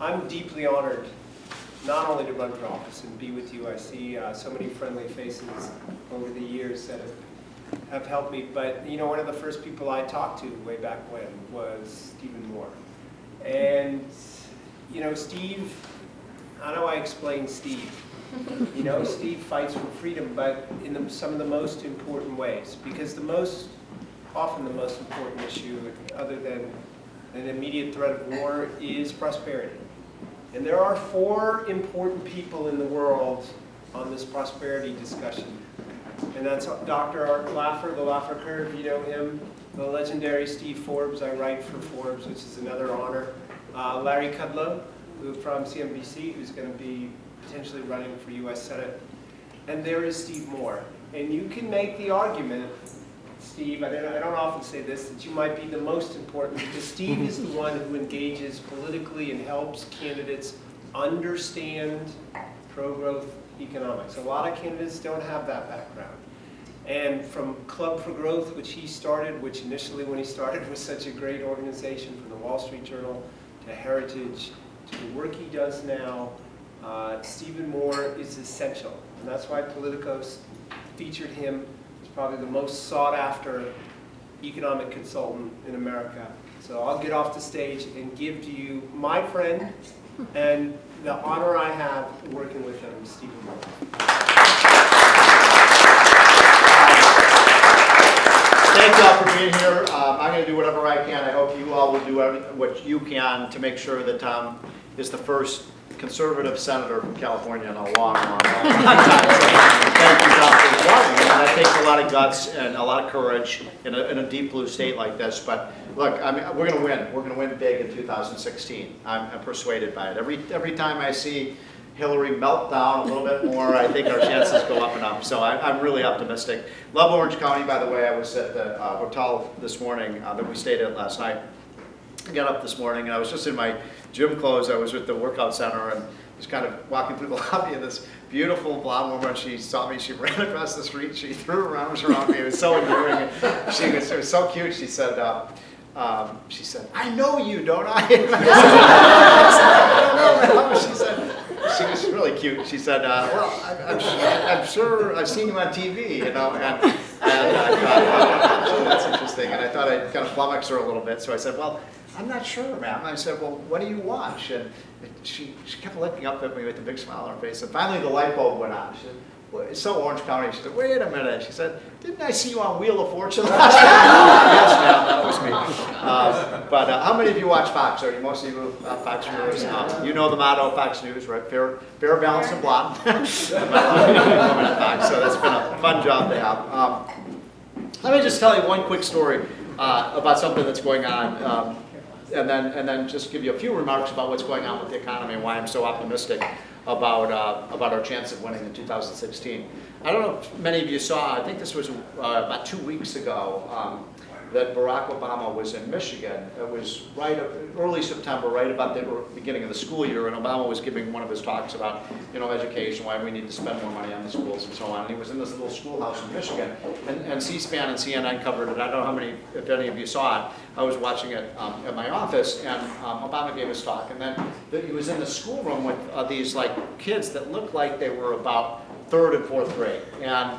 I'm deeply honored not only to run for office and be with you. I see so many friendly faces over the years that have helped me. But you know, one of the first people I talked to way back when was Stephen Moore. And you know, Steve, how do I explain Steve? You know, Steve fights for freedom, but in some of the most important ways. Because often the most important issue, other than an immediate threat of war, is prosperity. And there are 4 important people in the world on this prosperity discussion. And that's Dr. Art Laffer, the Laffer Curve, you know him. The legendary Steve Forbes, I write for Forbes, which is another honor. Larry Kudlow, who from CNBC, who's going to be potentially running for US Senate. And there is Steve Moore. And you can make the argument, Steve, I don't often say this, that you might be the most important, because Steve is the one who engages politically and helps candidates understand pro-growth economics. A lot of candidates don't have that background. And from Club for Growth, which he started, which initially when he started was such a great organization, from the Wall Street Journal to Heritage, to the work he does now, Stephen Moore is essential. And that's why Politico's featured him. Probably the most sought after economic consultant in America. So I'll get off the stage and give to you my friend and the honor I have working with him, Stephen Moore. Thank you all for being here. I'm going to do whatever I can. I hope you all will do what you can to make sure that Tom is the first conservative senator from California in a long, long, long time. Thank you, Tom, for running. And that takes a lot of guts and a lot of courage in a deep blue state like this. But look, I mean, we're going to win. We're going to win big in 2016. I'm persuaded by it. Every time I see Hillary melt down a little bit more, I think our chances go up and up. So I'm really optimistic. Love Orange County, by the way. I was at the hotel this morning that we stayed at last night. I got up this morning and I was just in my gym clothes. I was at the workout center and was kind of walking through the lobby, and this beautiful blonde woman, she saw me, she ran across the street, she threw her arms around me. It was so endearing. It was so cute. She said, I know you, don't I? And I said, I don't know, ma'am. She said, she was really cute. She said, well, I'm sure I've seen you on TV, you know, and I thought, oh, that's interesting. And I thought I'd kind of flummox her a little bit. So I said, well, I'm not sure, ma'am. I said, well, what do you watch? And she kept looking up at me with a big smile on her face. And finally the light bulb went on. She said, well, it's so Orange County. She said, wait a minute. She said, didn't I see you on Wheel of Fortune last year? Yes, ma'am, that was me. But how many of you watch Fox? Are you most of you Fox viewers? You know the motto of Fox News, right? Fair, balanced, and blonde. So that's been a fun job to have. Let me just tell you one quick story about something that's going on. And then just give you a few remarks about what's going on with the economy and why I'm so optimistic about our chance of winning in 2016. I don't know if many of you saw, I think this was about 2 weeks ago, that Barack Obama was in Michigan. It was early September, right about the beginning of the school year, and Obama was giving one of his talks about, you know, education, why we need to spend more money on the schools and so on. And he was in this little schoolhouse in Michigan, and C-SPAN and CNN covered it. I don't know if any of you saw it. I was watching it at my office, and Obama gave his talk, and then he was in the schoolroom with these like kids that looked like they were about 3rd and 4th grade, and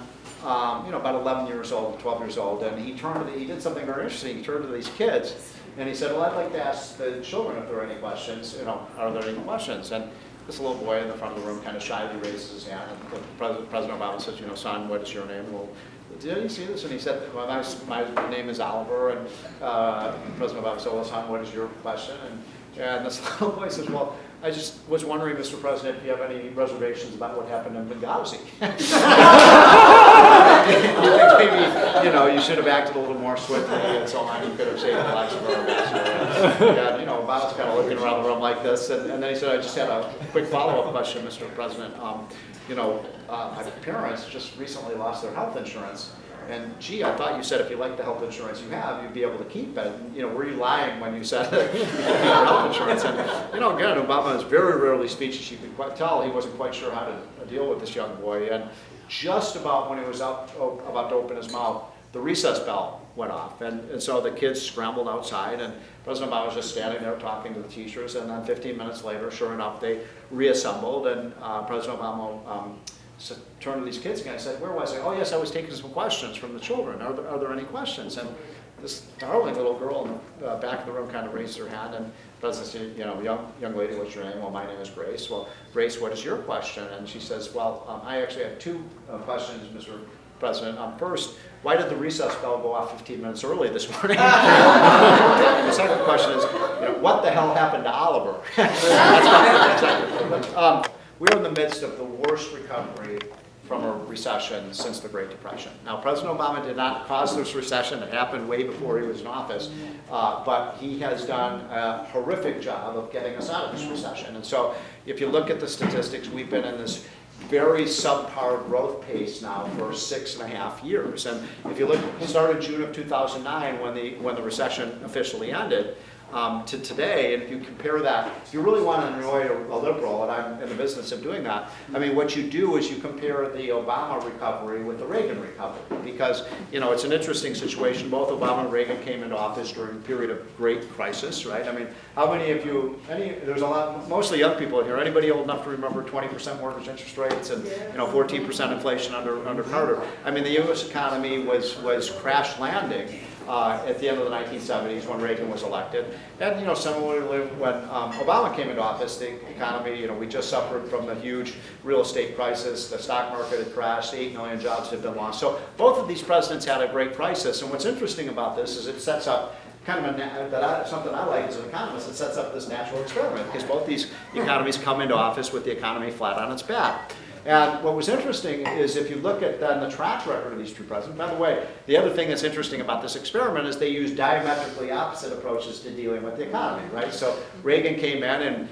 you know, about 11 years old, 12 years old, and he did something very interesting. He turned to these kids, and he said, well, I'd like to ask the children if there are any questions, you know, are there any questions? And this little boy in the front of the room kind of shyly raises his hand, and President Obama says, you know, son, what is your name? Well, did you see this? And he said, well, my name is Oliver, and President Obama said, well, son, what is your question? And this little boy says, well, I just was wondering, Mr. President, if you have any reservations about what happened in Benghazi. You think maybe, you know, you should have acted a little more swiftly and so on. You could have saved the lives of our ambassador. And, you know, Obama's kind of looking around the room like this. And then he said, I just had a quick follow-up question, Mr. President. You know, my parents just recently lost their health insurance. And gee, I thought you said if you like the health insurance you have, you'd be able to keep it. You know, were you lying when you said you could keep your health insurance? And, you know, again, Obama is very rarely speechless. You could quite tell he wasn't quite sure how to deal with this young boy. And just about when he was about to open his mouth, the recess bell went off. And so the kids scrambled outside, and President Obama was just standing there talking to the teachers, and then 15 minutes later, sure enough, they reassembled, and President Obama turned to these kids again and said, "Where was I?" "Oh yes, I was taking some questions from the children. Are there any questions?" And this darling little girl in the back of the room kind of raised her hand, and the president said, "You know, young lady, what's your name?" "Well, my name is Grace." "Well, Grace, what is your question?" And she says, "Well, I actually have two questions, Mr. President. First, why did the recess bell go off 15 minutes early this morning?" And the second question is, what the hell happened to Oliver? That's exactly. We're in the midst of the worst recovery from a recession since the Great Depression. Now, President Obama did not cause this recession. It happened way before he was in office. But he has done a horrific job of getting us out of this recession. And so if you look at the statistics, we've been in this very subpar growth pace now for 6.5 years. And if you look, it started June of 2009 when the recession officially ended, to today, and if you compare that, if you really want to annoy a liberal, and I'm in the business of doing that, I mean, what you do is you compare the Obama recovery with the Reagan recovery, because, it's an interesting situation. Both Obama and Reagan came into office during a period of great crisis, right? I mean, how many of you, there's a lot, mostly young people in here, anybody old enough to remember 20% mortgage interest rates and, 14% inflation under Carter? I mean, the U.S. economy was crash landing at the end of the 1970s when Reagan was elected. And, similarly, when Obama came into office, the economy, we just suffered from the huge real estate crisis. The stock market had crashed. 8 million jobs had been lost. So both of these presidents had a great crisis. And what's interesting about this is it sets up kind of something I like as an economist. It sets up this natural experiment, because both these economies come into office with the economy flat on its back. And what was interesting is if you look at then the track record of these two presidents, by the way, the other thing that's interesting about this experiment is they use diametrically opposite approaches to dealing with the economy, right? So Reagan came in, and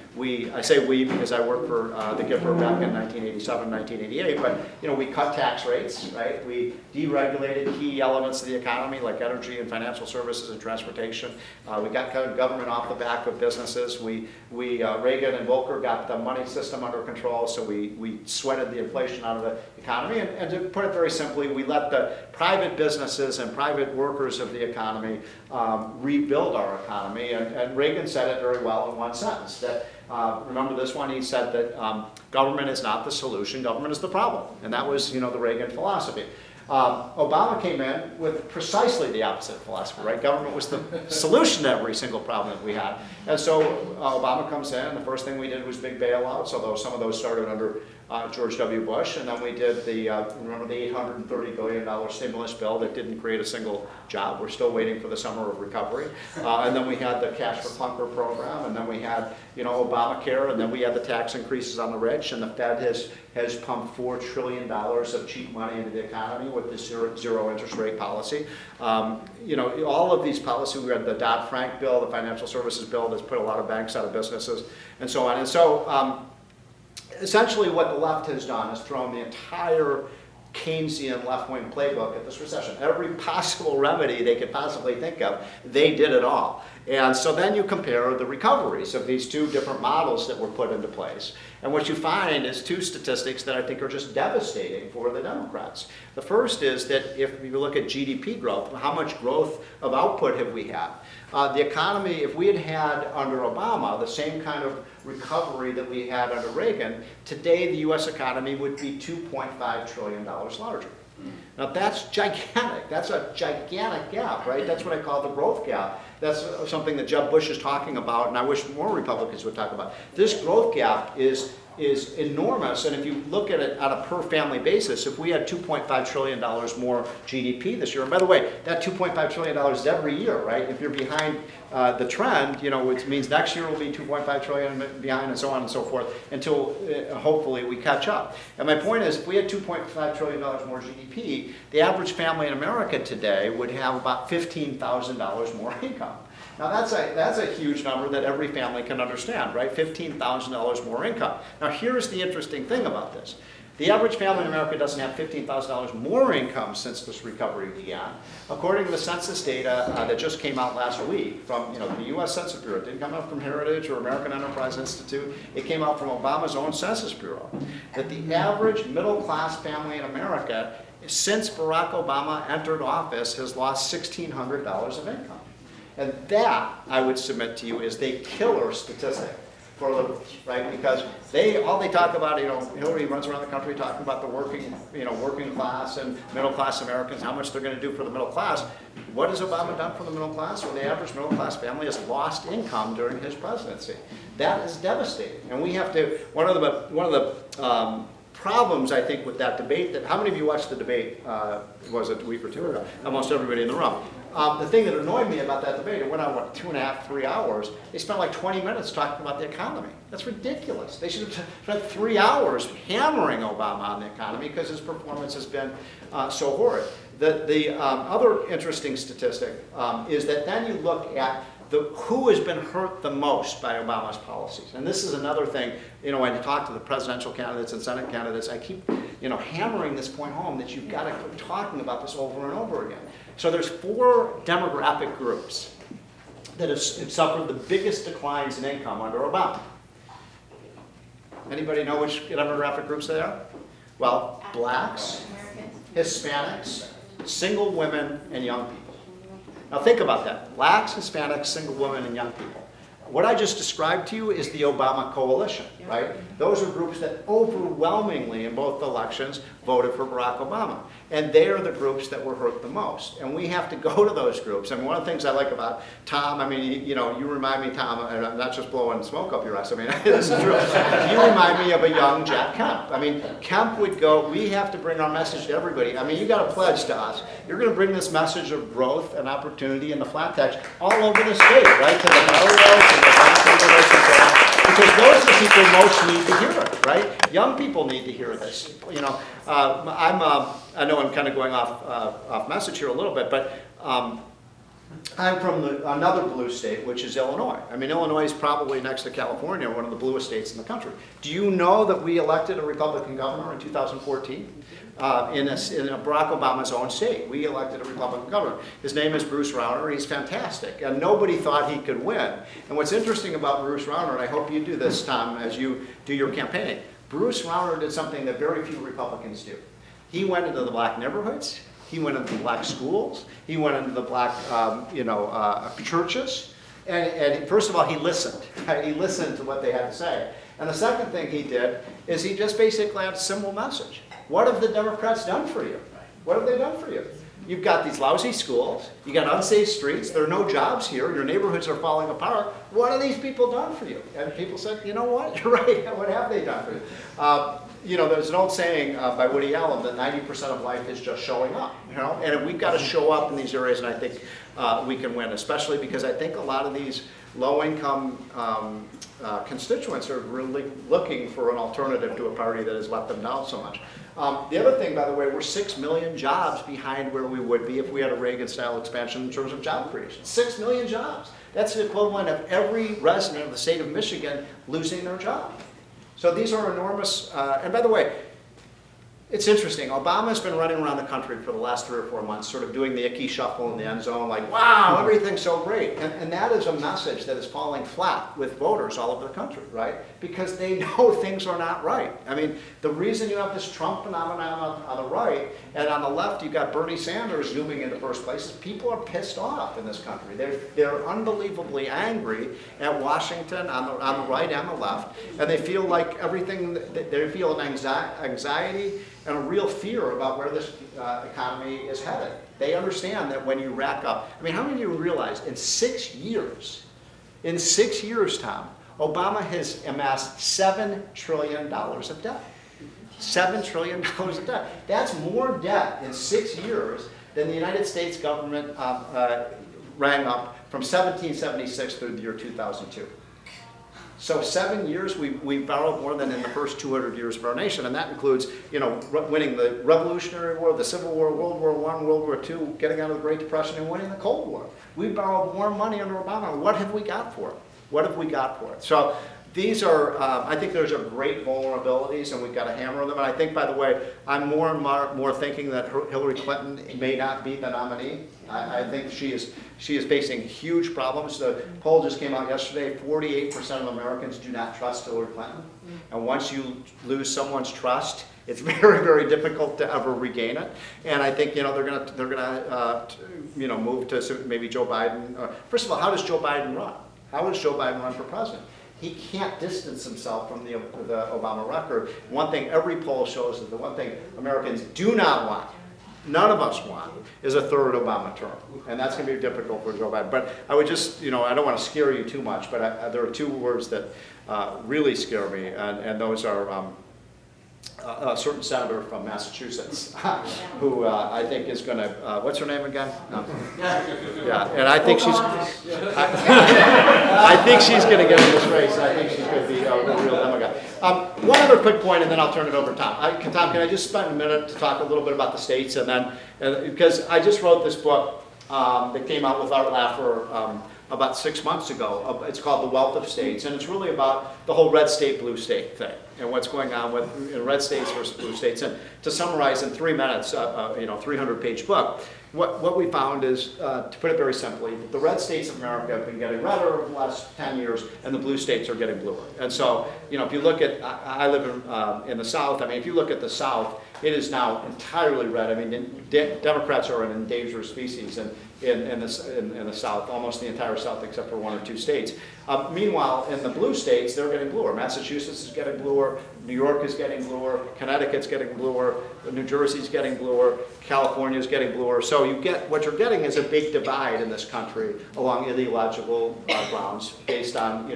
I say we because I worked for the Gipper back in 1987, 1988, but we cut tax rates, right? We deregulated key elements of the economy like energy and financial services and transportation. We got government off the back of businesses. Reagan and Volcker got the money system under control, so we sweated the inflation out of the economy. And to put it very simply, we let the private businesses and private workers of the economy rebuild our economy. And Reagan said it very well in one sentence. That remember this one? He said that government is not the solution, government is the problem. And that was, the Reagan philosophy. Obama came in with precisely the opposite philosophy, right? Government was the solution to every single problem that we had. And so Obama comes in, and the first thing we did was big bailouts, although some of those started under George W. Bush, and then we did remember the $830 billion stimulus bill that didn't create a single job. We're still waiting for the summer of recovery. And then we had the Cash for Clunker program, and then we had, Obamacare, and then we had the tax increases on the rich, and the Fed has pumped $4 trillion of cheap money into the economy with this zero interest rate policy. All of these policies, we had the Dodd-Frank bill, the financial services bill that's put a lot of banks out of businesses, and so on. And so essentially what the left has done is thrown the entire Keynesian left-wing playbook at this recession. Every possible remedy they could possibly think of, they did it all. And so then you compare the recoveries of these two different models that were put into place. And what you find is two statistics that I think are just devastating for the Democrats. The first is that if you look at GDP growth, how much growth of output have we had? The economy, if we had had under Obama the same kind of recovery that we had under Reagan, today the U.S. economy would be $2.5 trillion larger. Now that's gigantic. That's a gigantic gap, right? That's what I call the growth gap. That's something that Jeb Bush is talking about, and I wish more Republicans would talk about. This growth gap is enormous, and if you look at it on a per family basis, if we had $2.5 trillion more GDP this year, and by the way, that $2.5 trillion is every year, right? If you're behind the trend, which means next year will be $2.5 trillion behind, and so on and so forth, until hopefully we catch up. And my point is, if we had $2.5 trillion more GDP, the average family in America today would have about $15,000 more income. Now that's a huge number that every family can understand, right? $15,000 more income. Now here's the interesting thing about this. The average family in America doesn't have $15,000 more income since this recovery began. According to the census data that just came out last week from the U.S. Census Bureau, it didn't come out from Heritage or American Enterprise Institute, it came out from Obama's own Census Bureau, that the average middle-class family in America since Barack Obama entered office has lost $1,600 of income. And that, I would submit to you, is the killer statistic for liberals, right? Because all they talk about, Hillary runs around the country talking about the working class and middle class Americans, how much they're going to do for the middle class. What has Obama done for the middle class? Well, the average middle class family has lost income during his presidency. That is devastating. And we have to, one of the problems, I think, with that debate, how many of you watched the debate, was it a week or two ago? Almost everybody in the room. The thing that annoyed me about that debate, it went on, 2.5, 3 hours. They spent like 20 minutes talking about the economy. That's ridiculous. They should have spent 3 hours hammering Obama on the economy because his performance has been so horrid. The other interesting statistic is that then you look at who has been hurt the most by Obama's policies. And this is another thing, when you talk to the presidential candidates and Senate candidates, I keep, hammering this point home that you've got to keep talking about this over and over again. So there's 4 demographic groups that have suffered the biggest declines in income under Obama. Anybody know which demographic groups they are? Well, blacks, Hispanics, single women, and young people. Now think about that. Blacks, Hispanics, single women, and young people. What I just described to you is the Obama coalition, right? Those are groups that overwhelmingly in both elections voted for Barack Obama. And they are the groups that were hurt the most. And we have to go to those groups. And one of the things I like about Tom, you remind me, Tom, and I'm not just blowing smoke up your ass, this is true. You remind me of a young Jack Kemp. Kemp would go, we have to bring our message to everybody. You got to pledge to us. You're going to bring this message of growth and opportunity and the flat tax all over the state, right? To the railroads and the hospitals, because those are the people most need to hear it, right? Young people need to hear this. I know I'm kind of going off message here a little bit, but I'm from another blue state, which is Illinois. Illinois is probably next to California, one of the bluest states in the country. Do you know that we elected a Republican governor in 2014? In Barack Obama's own state, we elected a Republican governor. His name is Bruce Rauner. He's fantastic, and nobody thought he could win. And what's interesting about Bruce Rauner, and I hope you do this, Tom, as you do your campaigning, Bruce Rauner did something that very few Republicans do. He went into the black neighborhoods. He went into the black schools. He went into the black, churches. And first of all, he listened. He listened to what they had to say. And the second thing he did is he just basically had a simple message. What have the Democrats done for you? What have they done for you? You've got these lousy schools. You got unsafe streets. There are no jobs here. Your neighborhoods are falling apart. What have these people done for you? And people said, you know what? You're right. What have they done for you? There's an old saying by Woody Allen that 90% of life is just showing up. And we've got to show up in these areas, and I think we can win, especially because I think a lot of these low-income constituents are really looking for an alternative to a party that has let them down so much. The other thing, by the way, we're 6 million jobs behind where we would be if we had a Reagan-style expansion in terms of job creation. 6 million jobs. That's the equivalent of every resident of the state of Michigan losing their job. So these are enormous, and by the way, it's interesting. Obama's been running around the country for the last 3 or 4 months, sort of doing the icky shuffle in the end zone, like, wow, everything's so great. And that is a message that is falling flat with voters all over the country, right? Because they know things are not right. The reason you have this Trump phenomenon on the right, and on the left you've got Bernie Sanders zooming into first place, is people are pissed off in this country. They're unbelievably angry at Washington on the right and the left, and they feel like everything, they feel an anxiety and a real fear about where this economy is headed. They understand that when you rack up, how many of you realize in 6 years, Tom, Obama has amassed $7 trillion of debt. $7 trillion of debt. That's more debt in 6 years than the United States government rang up from 1776 through the year 2002. So 7 years, we borrowed more than in the first 200 years of our nation, and that includes, winning the Revolutionary War, the Civil War, World War I, World War II, getting out of the Great Depression, and winning the Cold War. We borrowed more money under Obama. What have we got for it? What have we got for it? So these are, I think those are great vulnerabilities, and we've got to hammer them. And I think, by the way, I'm more and more thinking that Hillary Clinton may not be the nominee. I think she is facing huge problems. The poll just came out yesterday. 48% of Americans do not trust Hillary Clinton, and once you lose someone's trust, it's very, very difficult to ever regain it. And I think they're gonna move to maybe Joe Biden. First of all, how does Joe Biden run? How does Joe Biden run for president? He can't distance himself from the Obama record. One thing every poll shows is the one thing Americans do not want, none of us want, is a third Obama term. And that's going to be difficult for Joe Biden. But I would just, I don't want to scare you too much, but there are two words that really scare me, and those are a certain senator from Massachusetts who I think is going to, what's her name again? Yeah, and I think she's, I think she's going to get in this race. I think she's going to be a real demagogue. One other quick point, and then I'll turn it over to Tom. Tom, can I just spend a minute to talk a little bit about the states, and then, because I just wrote this book that came out with Art Laffer about 6 months ago. It's called The Wealth of States, and it's really about the whole red state, blue state thing, and what's going on with red states versus blue states. And to summarize in 3 minutes, 300-page book, what we found is, to put it very simply, the red states of America have been getting redder over the last 10 years, and the blue states are getting bluer. And so, if you look at, I live in the South. I mean, if you look at the South, it is now entirely red. I mean, Democrats are an endangered species in the South, almost the entire South except for 1 or 2 states. Meanwhile, in the blue states, they're getting bluer. Massachusetts is getting bluer, New York is getting bluer, Connecticut's getting bluer, New Jersey's getting bluer, California's getting bluer. So what you're getting is a big divide in this country along ideological grounds based on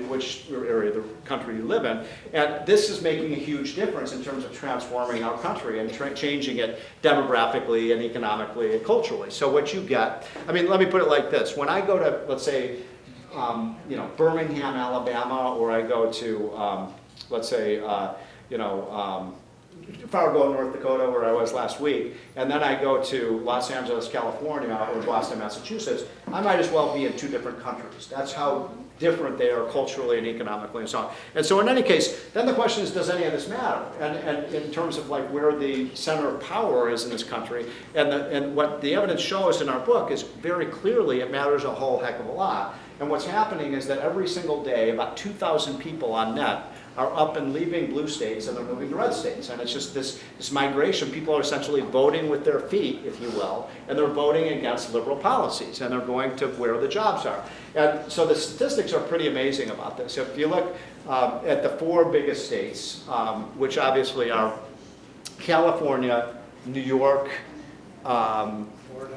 which area of the country you live in. And this is making a huge difference in terms of transforming our country and changing it demographically and economically and culturally. So what you get, I mean, let me put it like this. When I go to, let's say, Birmingham, Alabama, or I go to, Fargo, North Dakota, where I was last week, and then I go to Los Angeles, California, or Boston, Massachusetts, I might as well be in 2 different countries. That's how different they are culturally and economically and so on. And so in any case, then the question is, does any of this matter? And in terms of like where the center of power is in this country, and what the evidence shows in our book is very clearly it matters a whole heck of a lot. And what's happening is that every single day, about 2,000 people on net are up and leaving blue states and they're moving to red states. And it's just this migration. People are essentially voting with their feet, if you will, and they're voting against liberal policies, and they're going to where the jobs are. And so the statistics are pretty amazing about this. If you look at the 4 biggest states, which obviously are California, New York,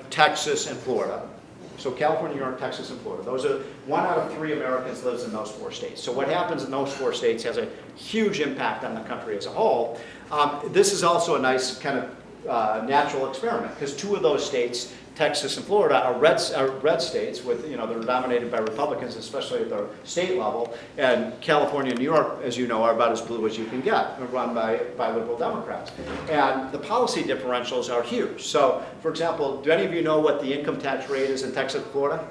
Texas, and Florida. So California, New York, Texas, and Florida. Those are 1 out of 3 Americans lives in those 4 states. So what happens in those 4 states has a huge impact on the country as a whole. This is also a nice kind of natural experiment, because 2 of those states, Texas and Florida, are red states with, they're dominated by Republicans, especially at the state level. And California and New York, as you know, are about as blue as you can get, run by liberal Democrats. And the policy differentials are huge. So, for example, do any of you know what the income tax rate is in Texas and Florida?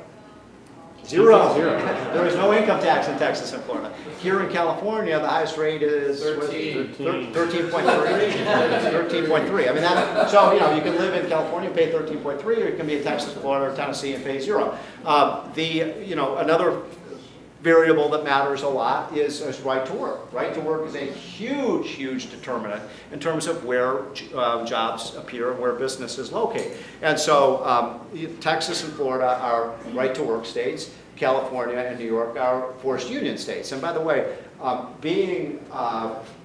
0. There is no income tax in Texas and Florida. Here in California, the highest rate is 13.3. 13.3. I mean, so you can live in California and pay 13.3, or you can be in Texas, Florida, or Tennessee and pay 0. Another variable that matters a lot is right to work. Right to work is a huge, huge determinant in terms of where jobs appear and where business is located. And so Texas and Florida are right to work states. California and New York are forced union states. And by the way, being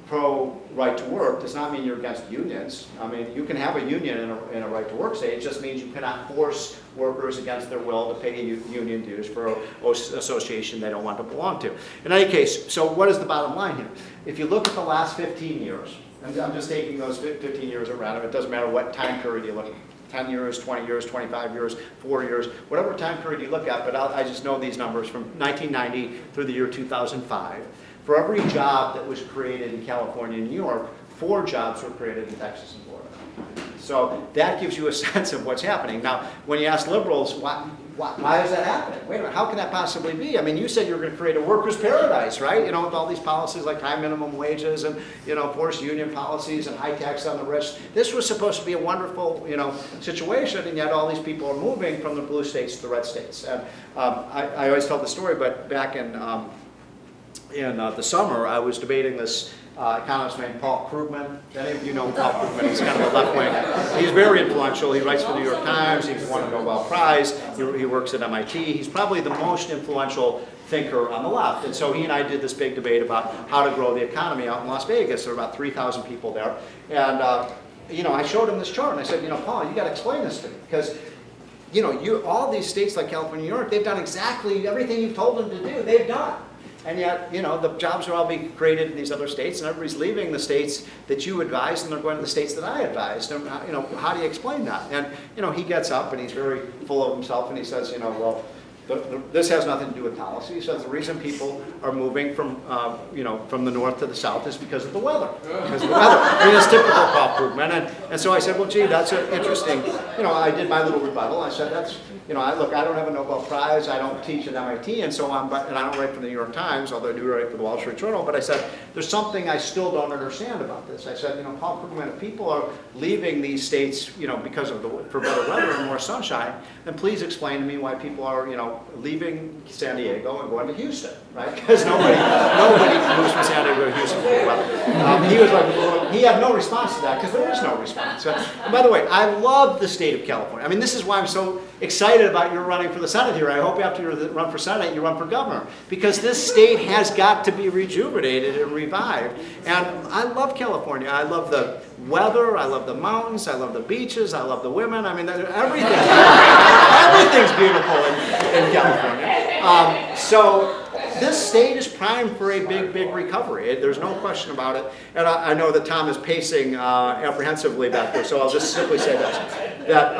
pro right to work does not mean you're against unions. I mean, you can have a union in a right to work state. It just means you cannot force workers against their will to pay union dues for an association they don't want to belong to. In any case, so what is the bottom line here? If you look at the last 15 years, and I'm just taking those 15 years at random, it doesn't matter what time period you look at. 10 years, 20 years, 25 years, 4 years, whatever time period you look at, but I just know these numbers from 1990 through the year 2005. For every job that was created in California and New York, 4 jobs were created in Texas and Florida. So that gives you a sense of what's happening. Now, when you ask liberals, why is that happening? Wait a minute, how can that possibly be? I mean, you said you were going to create a workers' paradise, right? You know, with all these policies like high minimum wages and, you know, forced union policies and high tax on the rich. This was supposed to be a wonderful, you know, situation, and yet all these people are moving from the blue states to the red states. And I always tell the story, but back in the summer, I was debating this economist named Paul Krugman. Any of you know Paul Krugman? He's kind of a left wing. He's very influential. He writes for the New York Times. He's won a Nobel Prize. He works at MIT. He's probably the most influential thinker on the left. And so he and I did this big debate about how to grow the economy out in Las Vegas. There were about 3,000 people there. And, you know, I showed him this chart and I said, you know, Paul, you got to explain this to me. Because, you know, all these states like California, New York, they've done exactly everything you've told them to do. They've done. And yet, you know, the jobs are all being created in these other states, and everybody's leaving the states that you advised, and they're going to the states that I advised. And, you know, how do you explain that? And, you know, he gets up, and he's very full of himself, and he says, you know, well, this has nothing to do with policy. He says the reason people are moving from, you know, from the north to the south is because of the weather. Because of the weather. I mean, it's typical Paul Krugman. And so I said, well, gee, that's interesting. You know, I did my little rebuttal. I said, that's, you know, look, I don't have a Nobel Prize. I don't teach at MIT and so on, and I don't write for the New York Times, although I do write for the Wall Street Journal. But I said, there's something I still don't understand about this. I said, you know, Paul Krugman, if people are leaving these states, you know, because of for better weather and more sunshine, then please explain to me why people are, you know, leaving San Diego and going to Houston, right? Because nobody moves from San Diego to Houston for the weather. He was like, he had no response to that because there is no response. And by the way, I love the state of California. I mean, this is why I'm so excited about your running for the Senate here. I hope after you run for Senate, you run for governor, because this state has got to be rejuvenated and revived. And I love California. I love the weather. I love the mountains. I love the beaches. I love the women. I mean, everything's beautiful in California. So this state is primed for a big, big recovery. There's no question about it. And I know that Tom is pacing apprehensively back there, so I'll just simply say this, that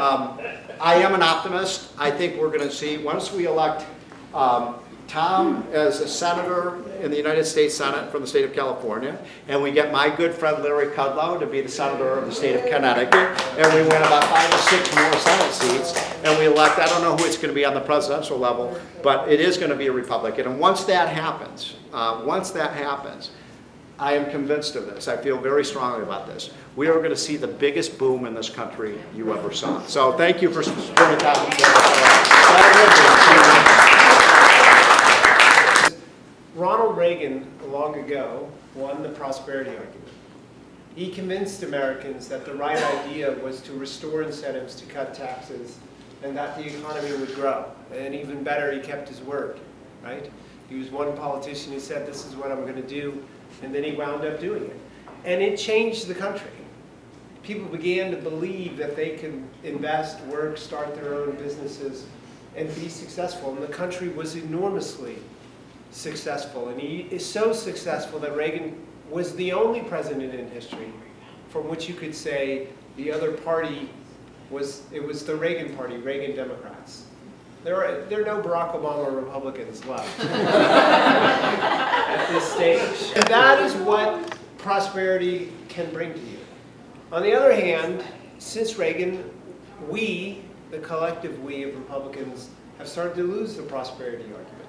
I am an optimist. I think we're going to see, once we elect Tom as a senator in the United States Senate from the state of California, and we get my good friend Larry Kudlow to be the senator of the state of Connecticut, and we win about 5 or 6 more Senate seats, and we elect, I don't know who it's going to be on the presidential level, but it is going to be a Republican. And once that happens, I am convinced of this. I feel very strongly about this. We are going to see the biggest boom in this country you ever saw. So thank you for spending time with me. Ronald Reagan, long ago, won the prosperity argument. He convinced Americans that the right idea was to restore incentives to cut taxes and that the economy would grow. And even better, he kept his word, right? He was one politician who said, this is what I'm going to do, and then he wound up doing it. And it changed the country. People began to believe that they could invest, work, start their own businesses, and be successful. And the country was enormously successful. And he is so successful that Reagan was the only president in history from which you could say the other party was the Reagan party, Reagan Democrats. There are no Barack Obama Republicans left at this stage. And that is what prosperity can bring to you. On the other hand, since Reagan, we, the collective we of Republicans, have started to lose the prosperity argument.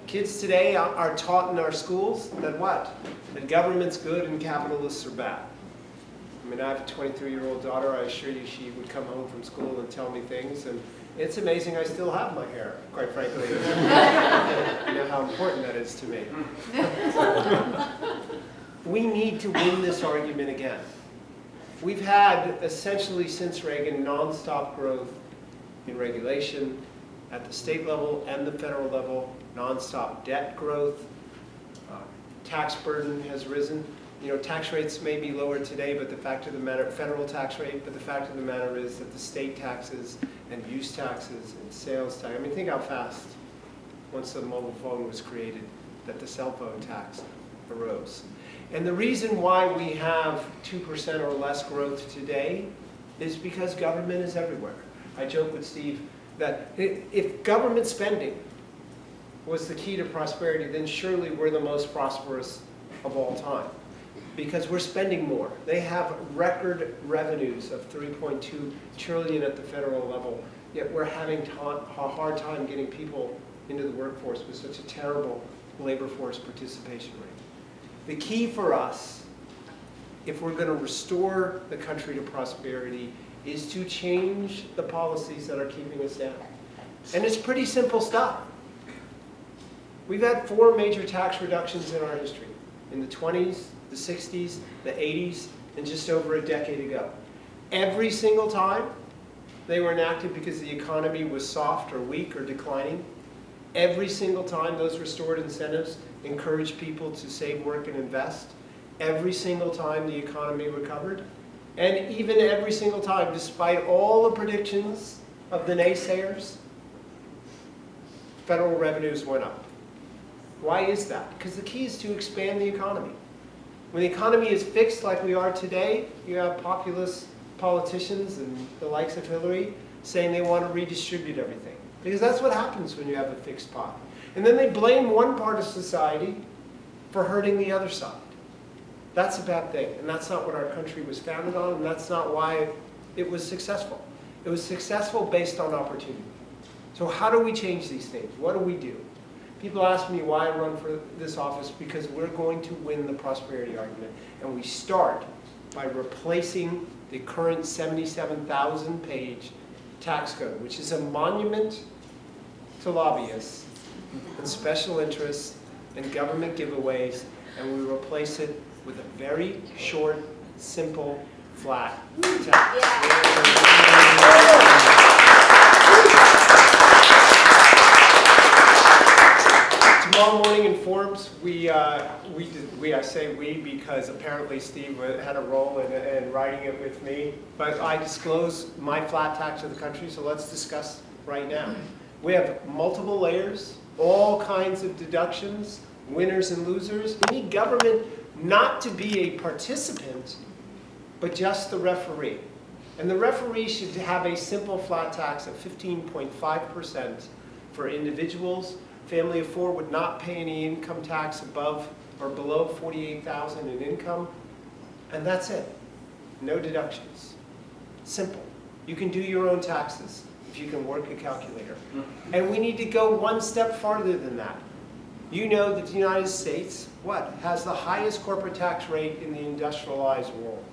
Kids today are taught in our schools that what? That government's good and capitalists are bad. I mean, I have a 23-year-old daughter. I assure you she would come home from school and tell me things, and it's amazing I still have my hair, quite frankly. You know how important that is to me. We need to win this argument again. We've had, essentially since Reagan, nonstop growth in regulation at the state level and the federal level, nonstop debt growth, tax burden has risen. You know, tax rates may be lower today, but the fact of the matter, federal tax rate, but the fact of the matter is that the state taxes and use taxes and sales tax, I mean, think how fast, once the mobile phone was created, that the cell phone tax arose. And the reason why we have 2% or less growth today is because government is everywhere. I joke with Steve that if government spending was the key to prosperity, then surely we're the most prosperous of all time, because we're spending more. They have record revenues of $3.2 trillion at the federal level, yet we're having a hard time getting people into the workforce with such a terrible labor force participation rate. The key for us, if we're going to restore the country to prosperity, is to change the policies that are keeping us down. And it's pretty simple stuff. We've had 4 major tax reductions in our history, in the 20s, the 60s, the 80s, and just over a decade ago. Every single time, they were enacted because the economy was soft or weak or declining. Every single time, those restored incentives encouraged people to save, work, and invest. Every single time the economy recovered. And even every single time, despite all the predictions of the naysayers, federal revenues went up. Why is that? Because the key is to expand the economy. When the economy is fixed like we are today, you have populist politicians and the likes of Hillary saying they want to redistribute everything. Because that's what happens when you have a fixed pot. And then they blame one part of society for hurting the other side. That's a bad thing, and that's not what our country was founded on, and that's not why it was successful. It was successful based on opportunity. So how do we change these things? What do we do? People ask me why I run for this office, because we're going to win the prosperity argument. And we start by replacing the current 77,000-page tax code, which is a monument to lobbyists and special interests and government giveaways, and we replace it with a very short, simple, flat tax. Tomorrow morning in Forbes, I say we because apparently Steve had a role in writing it with me, but I disclose my flat tax of the country, so let's discuss right now. We have multiple layers, all kinds of deductions, winners and losers. We need government not to be a participant, but just the referee. And the referee should have a simple flat tax of 15.5% for individuals. Family of 4 would not pay any income tax above or below $48,000 in income. And that's it. No deductions. Simple. You can do your own taxes if you can work a calculator. And we need to go one step farther than that. You know that the United States, has the highest corporate tax rate in the industrialized world.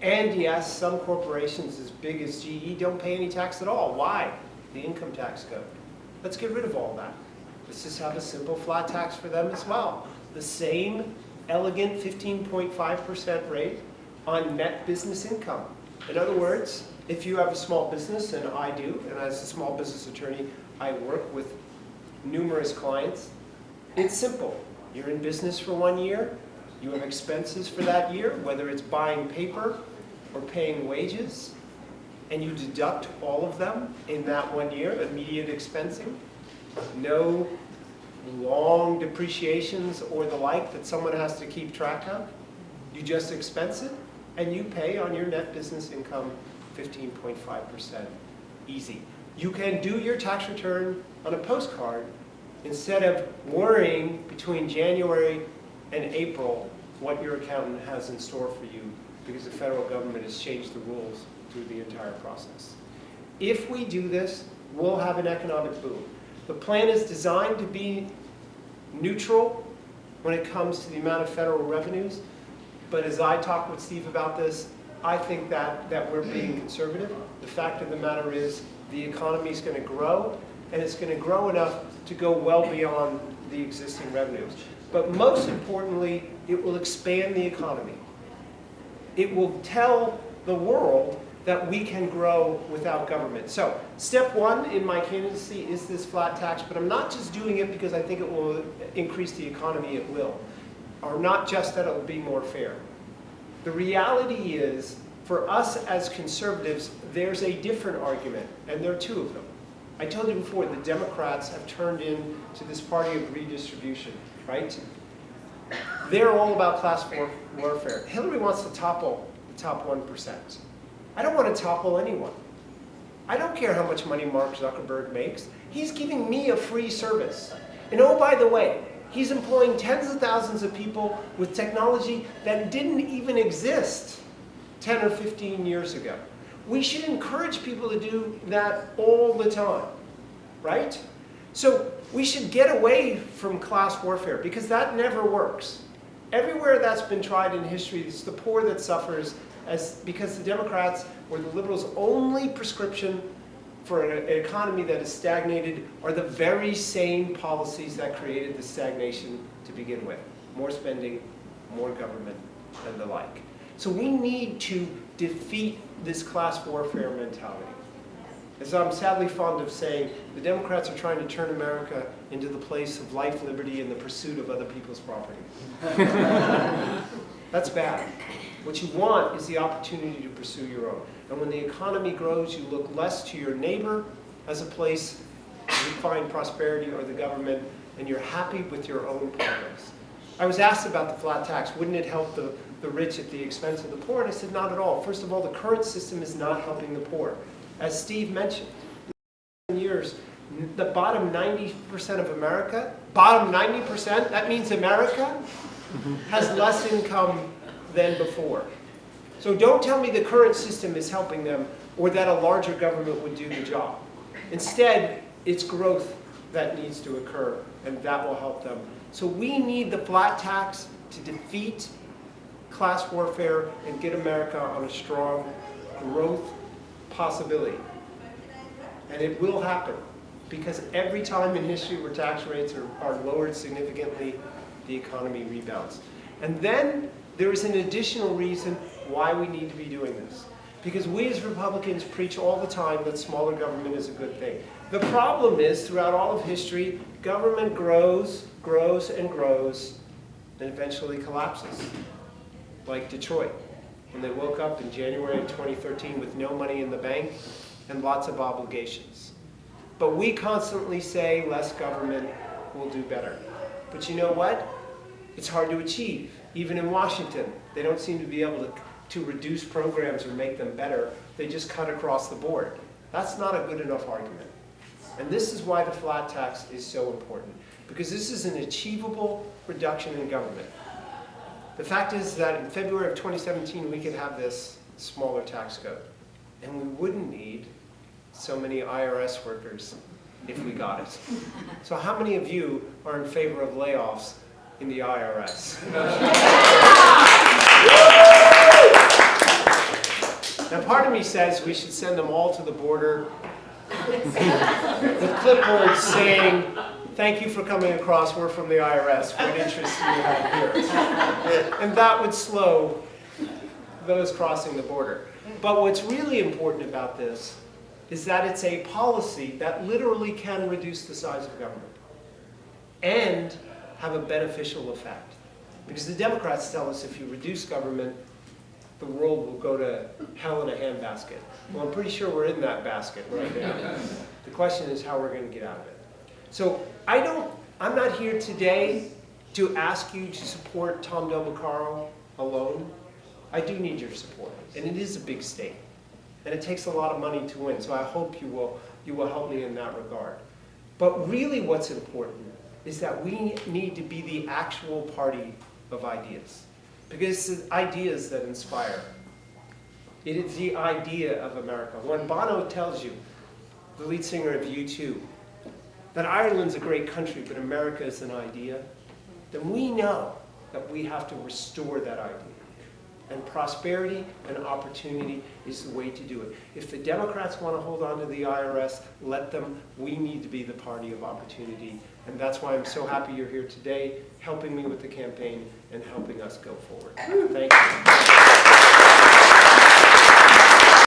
And yes, some corporations as big as GE don't pay any tax at all. Why? The income tax code. Let's get rid of all that. Let's just have a simple flat tax for them as well. The same elegant 15.5% rate on net business income. In other words, if you have a small business, and I do, and as a small business attorney, I work with numerous clients, it's simple. You're in business for 1 year, you have expenses for that year, whether it's buying paper or paying wages, and you deduct all of them in that 1 year, immediate expensing. No long depreciations or the like that someone has to keep track of. You just expense it, and you pay on your net business income 15.5%. Easy. You can do your tax return on a postcard instead of worrying between January and April what your accountant has in store for you, because the federal government has changed the rules through the entire process. If we do this, we'll have an economic boom. The plan is designed to be neutral when it comes to the amount of federal revenues, but as I talk with Steve about this, I think that we're being conservative. The fact of the matter is the economy is going to grow, and it's going to grow enough to go well beyond the existing revenues. But most importantly, it will expand the economy. It will tell the world that we can grow without government. So, step one in my candidacy is this flat tax, but I'm not just doing it because I think it will increase the economy, it will. Or not just that it will be more fair. The reality is, for us as conservatives, there's a different argument, and there are two of them. I told you before, the Democrats have turned into this party of redistribution, right? They're all about class warfare. Hillary wants to topple the top 1%. I don't want to topple anyone. I don't care how much money Mark Zuckerberg makes. He's giving me a free service. And oh, by the way, he's employing tens of thousands of people with technology that didn't even exist 10 or 15 years ago. we should encourage people to do that all the time, right? So we should get away from class warfare because that never works. Everywhere that's been tried in history, it's the poor that suffers because the Democrats or the liberals' only prescription for an economy that is stagnated are the very same policies that created the stagnation to begin with. More spending, more government, and the like. So we need to defeat this class warfare mentality. As I'm sadly fond of saying, the Democrats are trying to turn America into the place of life, liberty, and the pursuit of other people's property. That's bad. What you want is the opportunity to pursue your own. And when the economy grows, you look less to your neighbor as a place you find prosperity or the government, and you're happy with your own progress. I was asked about the flat tax. Wouldn't it help the rich at the expense of the poor? And I said, not at all. First of all, the current system is not helping the poor. As Steve mentioned, in years, the bottom 90% of America, bottom 90%, that means America has less income than before. So don't tell me the current system is helping them or that a larger government would do the job. Instead, it's growth that needs to occur, and that will help them. So we need the flat tax to defeat class warfare and get America on a strong growth possibility. And it will happen, because every time in history where tax rates are lowered significantly, the economy rebounds. And then there is an additional reason why we need to be doing this. Because we as Republicans preach all the time that smaller government is a good thing. The problem is, throughout all of history, government grows, grows, and grows, and eventually collapses. Like Detroit, when they woke up in January of 2013 with no money in the bank and lots of obligations. But we constantly say less government will do better. But you know what? It's hard to achieve. Even in Washington, they don't seem to be able to reduce programs or make them better. They just cut across the board. That's not a good enough argument. And this is why the flat tax is so important, because this is an achievable reduction in government. The fact is that in February of 2017, we could have this smaller tax code, and we wouldn't need so many IRS workers if we got it. So how many of you are in favor of layoffs in the IRS? Now part of me says we should send them all to the border with clipboards saying, thank you for coming across, we're from the IRS, what interest do you have here? And that would slow those crossing the border. But what's really important about this is that it's a policy that literally can reduce the size of government and have a beneficial effect. Because the Democrats tell us if you reduce government, the world will go to hell in a handbasket. Well, I'm pretty sure we're in that basket right now. The question is how we're going to get out of it. So I'm not here today to ask you to support Tom Del Beccaro alone. I do need your support, and it is a big state, and it takes a lot of money to win. So I hope you will help me in that regard. But really, what's important is that we need to be the actual party of ideas, because it's the ideas that inspire. It is the idea of America. When Bono tells you, the lead singer of U2, that Ireland's a great country, but America is an idea, then we know that we have to restore that idea. And prosperity and opportunity is the way to do it. If the Democrats want to hold on to the IRS, let them. We need to be the party of opportunity. And that's why I'm so happy you're here today, helping me with the campaign and helping us go forward. Thank you.